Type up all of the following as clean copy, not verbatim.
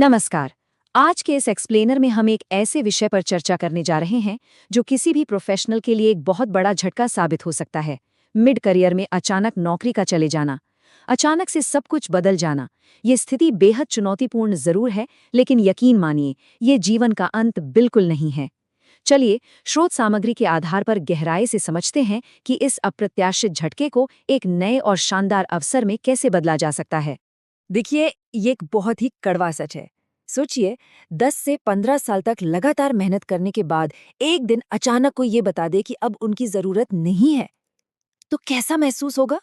नमस्कार। आज के इस एक्सप्लेनर में हम एक ऐसे विषय पर चर्चा करने जा रहे हैं जो किसी भी प्रोफेशनल के लिए एक बहुत बड़ा झटका साबित हो सकता है। मिड करियर में अचानक नौकरी का चले जाना, अचानक से सब कुछ बदल जाना। ये स्थिति बेहद चुनौतीपूर्ण जरूर है, लेकिन यकीन मानिए, ये जीवन का अंत बिल्कुल नहीं है। चलिए, स्रोत सामग्री के आधार पर गहराई से समझते हैं कि इस अप्रत्याशित झटके को एक नए और शानदार अवसर में कैसे बदला जा सकता है। देखिए, ये एक बहुत ही कड़वा सच है। सोचिए, 10 से 15 साल तक लगातार मेहनत करने के बाद एक दिन अचानक कोई ये बता दे कि अब उनकी ज़रूरत नहीं है, तो कैसा महसूस होगा?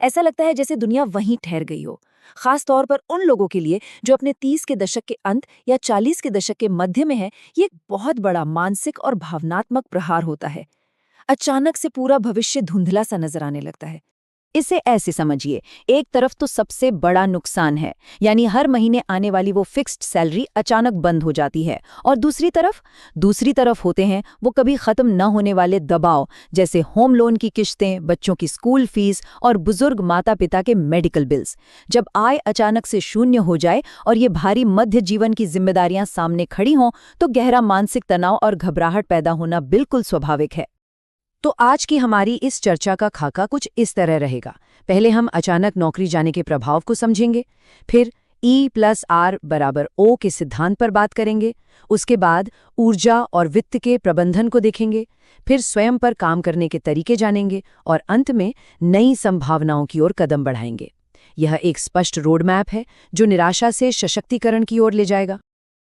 ऐसा लगता है जैसे दुनिया वहीं ठहर गई हो। खास तौर पर उन लोगों के लिए जो अपने 30 के दशक के अंत या 40 के दशक के मध्य में हैं, ये एक बहुत बड़ा मानसिक और भावनात्मक प्रहार होता है। अचानक से पूरा भविष्य धुंधला सा नजर आने लगता है। इसे ऐसे समझिए, एक तरफ तो सबसे बड़ा नुकसान है, यानी हर महीने आने वाली वो फिक्स्ड सैलरी अचानक बंद हो जाती है, और दूसरी तरफ होते हैं वो कभी खत्म न होने वाले दबाव, जैसे होम लोन की किश्तें, बच्चों की स्कूल फीस और बुजुर्ग माता पिता के मेडिकल बिल्स। जब आय अचानक से शून्य हो जाए और ये भारी मध्य जीवन की जिम्मेदारियां सामने खड़ी हों, तो गहरा मानसिक तनाव और घबराहट पैदा होना बिल्कुल स्वाभाविक है। तो आज की हमारी इस चर्चा का खाका कुछ इस तरह रहेगा। पहले हम अचानक नौकरी जाने के प्रभाव को समझेंगे, फिर E+R=O के सिद्धांत पर बात करेंगे, उसके बाद ऊर्जा और वित्त के प्रबंधन को देखेंगे, फिर स्वयं पर काम करने के तरीके जानेंगे और अंत में नई संभावनाओं की ओर कदम बढ़ाएंगे। यह एक स्पष्ट रोड मैप है जो निराशा से सशक्तिकरण की ओर ले जाएगा।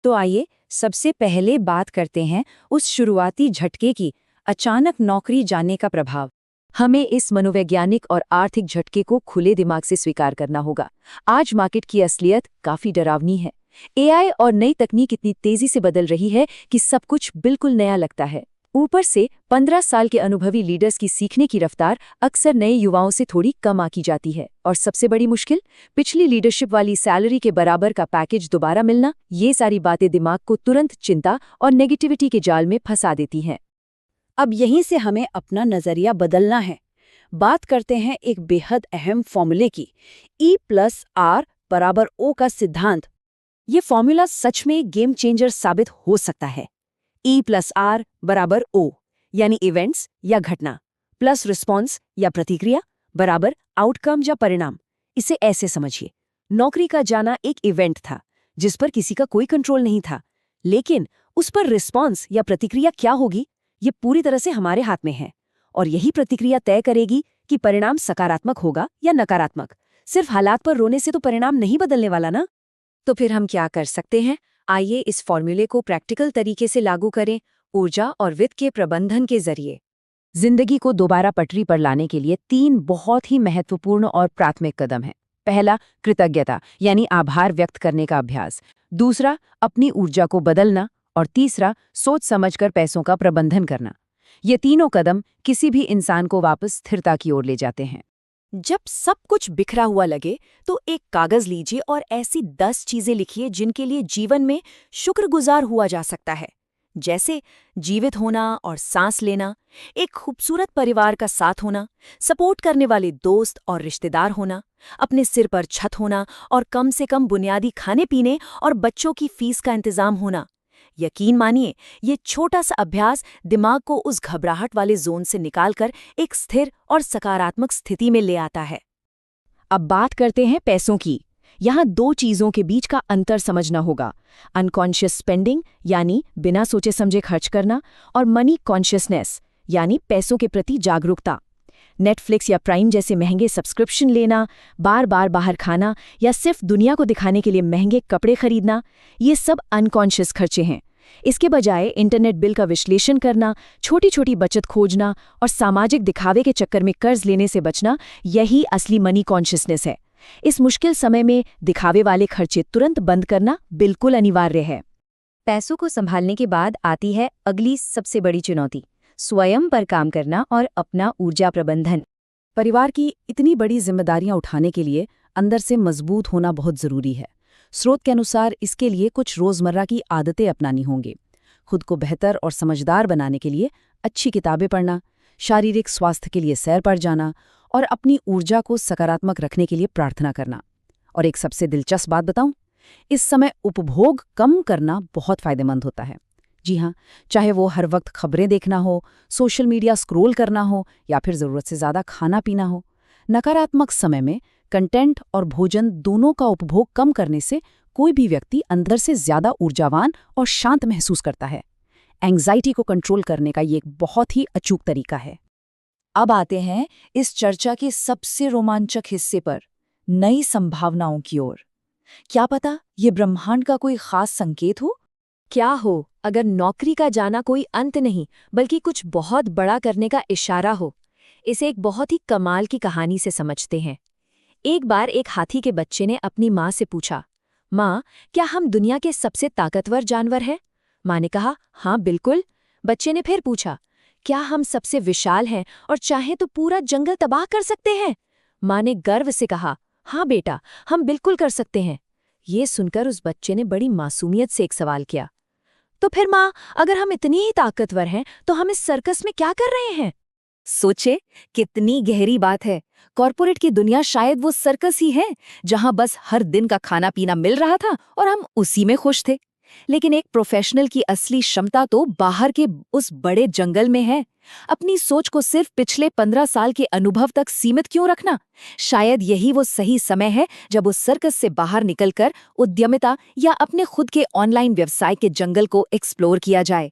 तो आइए सबसे पहले बात करते हैं उस शुरुआती झटके की, अचानक नौकरी जाने का प्रभाव। हमें इस मनोवैज्ञानिक और आर्थिक झटके को खुले दिमाग से स्वीकार करना होगा। आज मार्केट की असलियत काफी डरावनी है। एआई और नई तकनीक इतनी तेजी से बदल रही है कि सब कुछ बिल्कुल नया लगता है। ऊपर से 15 साल के अनुभवी लीडर्स की सीखने की रफ्तार अक्सर नए युवाओं से थोड़ी कम आकी जाती है। और सबसे बड़ी मुश्किल, पिछली लीडरशिप वाली सैलरी के बराबर का पैकेज दोबारा मिलना। ये सारी बातें दिमाग को तुरंत चिंता और नेगेटिविटी के जाल में फंसा देती हैं। अब यहीं से हमें अपना नजरिया बदलना है। बात करते हैं एक बेहद अहम फॉर्मूले की, E+R=O का सिद्धांत। ये फॉर्मूला सच में गेम चेंजर साबित हो सकता है। E+R=O यानी इवेंट्स या घटना, प्लस रिस्पॉन्स या प्रतिक्रिया बराबर आउटकम या परिणाम। इसे ऐसे समझिए, नौकरी का जाना एक इवेंट था जिस पर किसी का कोई कंट्रोल नहीं था, लेकिन उस पर रिस्पॉन्स या प्रतिक्रिया क्या होगी, ये पूरी तरह से हमारे हाथ में है। और यही प्रतिक्रिया तय करेगी कि परिणाम सकारात्मक होगा या नकारात्मक। सिर्फ हालात पर रोने से तो परिणाम नहीं बदलने वाला ना। तो फिर हम क्या कर सकते हैं? आइए इस फॉर्मूले को प्रैक्टिकल तरीके से लागू करें, ऊर्जा और वित्त के प्रबंधन के जरिए। जिंदगी को दोबारा पटरी पर लाने के लिए 3 बहुत ही महत्वपूर्ण और प्राथमिक कदम हैं। पहला, कृतज्ञता यानी आभार व्यक्त करने का अभ्यास। दूसरा, अपनी ऊर्जा को बदलना। और तीसरा, सोच समझकर पैसों का प्रबंधन करना। ये तीनों कदम किसी भी इंसान को वापस स्थिरता की ओर ले जाते हैं। जब सब कुछ बिखरा हुआ लगे, तो एक कागज लीजिए और ऐसी 10 चीजें लिखिए जिनके लिए जीवन में शुक्रगुजार हुआ जा सकता है। जैसे जीवित होना और सांस लेना, एक खूबसूरत परिवार का साथ होना, सपोर्ट करने वाले दोस्त और रिश्तेदार होना, अपने सिर पर छत होना और कम से कम बुनियादी खाने पीने और बच्चों की फीस का इंतजाम होना। यकीन मानिए, ये छोटा सा अभ्यास दिमाग को उस घबराहट वाले जोन से निकालकर एक स्थिर और सकारात्मक स्थिति में ले आता है। अब बात करते हैं पैसों की। यहाँ 2 चीज़ों के बीच का अंतर समझना होगा। अनकॉन्शियस स्पेंडिंग यानी बिना सोचे समझे खर्च करना, और मनी कॉन्शियसनेस यानी पैसों के प्रति जागरूकता। नेटफ्लिक्स या प्राइम जैसे महंगे सब्सक्रिप्शन लेना, बार बार बाहर खाना या सिर्फ दुनिया को दिखाने के लिए महंगे कपड़े खरीदना, ये सब अनकॉन्शियस खर्चे हैं। इसके बजाय इंटरनेट बिल का विश्लेषण करना, छोटी छोटी बचत खोजना और सामाजिक दिखावे के चक्कर में कर्ज लेने से बचना, यही असली मनी कॉन्शियसनेस है। इस मुश्किल समय में दिखावे वाले खर्चे तुरंत बंद करना बिल्कुल अनिवार्य है। पैसों को संभालने के बाद आती है अगली सबसे बड़ी चुनौती, स्वयं पर काम करना और अपना ऊर्जा प्रबंधन। परिवार की इतनी बड़ी जिम्मेदारियां उठाने के लिए अंदर से मजबूत होना बहुत जरूरी है। स्रोत के अनुसार इसके लिए कुछ रोजमर्रा की आदतें अपनानी होंगी। खुद को बेहतर और समझदार बनाने के लिए अच्छी किताबें पढ़ना, शारीरिक स्वास्थ्य के लिए सैर पर जाना और अपनी ऊर्जा को सकारात्मक रखने के लिए प्रार्थना करना। और एक सबसे दिलचस्प बात बताऊं, इस समय उपभोग कम करना बहुत फायदेमंद होता है। जी हाँ, चाहे वो हर वक्त खबरें देखना हो, सोशल मीडिया स्क्रॉल करना हो या फिर ज़रूरत से ज़्यादा खाना पीना हो। नकारात्मक समय में कंटेंट और भोजन दोनों का उपभोग कम करने से कोई भी व्यक्ति अंदर से ज़्यादा ऊर्जावान और शांत महसूस करता है। एंग्जाइटी को कंट्रोल करने का ये एक बहुत ही अचूक तरीका है। अब आते हैं इस चर्चा के सबसे रोमांचक हिस्से पर, नई संभावनाओं की ओर। क्या पता ये ब्रह्मांड का कोई खास संकेत हो? क्या हो अगर नौकरी का जाना कोई अंत नहीं बल्कि कुछ बहुत बड़ा करने का इशारा हो? इसे एक बहुत ही कमाल की कहानी से समझते हैं। एक बार एक हाथी के बच्चे ने अपनी माँ से पूछा, माँ, क्या हम दुनिया के सबसे ताकतवर जानवर हैं? माँ ने कहा, हाँ बिल्कुल। बच्चे ने फिर पूछा, क्या हम सबसे विशाल हैं और चाहें तो पूरा जंगल तबाह कर सकते हैं? माँ ने गर्व से कहा, हाँ बेटा, हम बिल्कुल कर सकते हैं। ये सुनकर उस बच्चे ने बड़ी मासूमियत से एक सवाल किया, तो फिर माँ, अगर हम इतनी ही ताकतवर हैं तो हम इस सर्कस में क्या कर रहे हैं? सोचे, कितनी गहरी बात है। कॉर्पोरेट की दुनिया शायद वो सर्कस ही है जहां बस हर दिन का खाना पीना मिल रहा था और हम उसी में खुश थे। लेकिन एक प्रोफेशनल की असली क्षमता तो बाहर के उस बड़े जंगल में है। अपनी सोच को सिर्फ पिछले 15 साल के अनुभव तक सीमित क्यों रखना? शायद यही वो सही समय है जब उस सर्कस से बाहर निकलकर उद्यमिता या अपने खुद के ऑनलाइन व्यवसाय के जंगल को एक्सप्लोर किया जाए।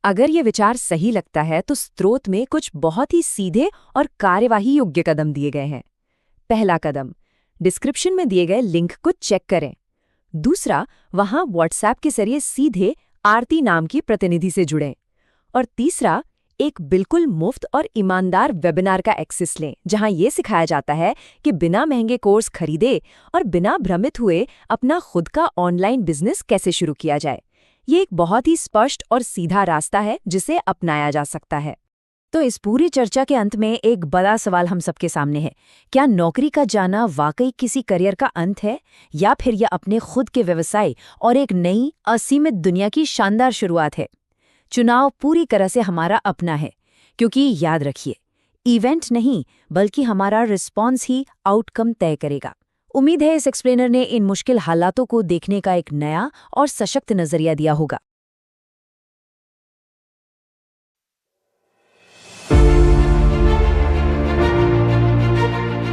अगर ये विचार सही लगता है तो स्रोत में कुछ बहुत ही सीधे और कार्यवाही योग्य कदम दिए गए हैं। पहला कदम, डिस्क्रिप्शन में दिए गए लिंक को चेक करें। दूसरा, वहां व्हाट्सएप के जरिए सीधे आरती नाम की प्रतिनिधि से जुड़ें। और तीसरा, एक बिल्कुल मुफ्त और ईमानदार वेबिनार का एक्सेस लें जहां ये सिखाया जाता है कि बिना महंगे कोर्स खरीदे और बिना भ्रमित हुए अपना खुद का ऑनलाइन बिजनेस कैसे शुरू किया जाए। ये एक बहुत ही स्पष्ट और सीधा रास्ता है जिसे अपनाया जा सकता है। तो इस पूरी चर्चा के अंत में एक बड़ा सवाल हम सबके सामने है, क्या नौकरी का जाना वाकई किसी करियर का अंत है या फिर यह अपने खुद के व्यवसाय और एक नई असीमित दुनिया की शानदार शुरुआत है? चुनाव पूरी तरह से हमारा अपना है, क्योंकि याद रखिए, इवेंट नहीं बल्कि हमारा रिस्पॉन्स ही आउटकम तय करेगा। उम्मीद है इस एक्सप्लेनर ने इन मुश्किल हालातों को देखने का एक नया और सशक्त नजरिया दिया होगा।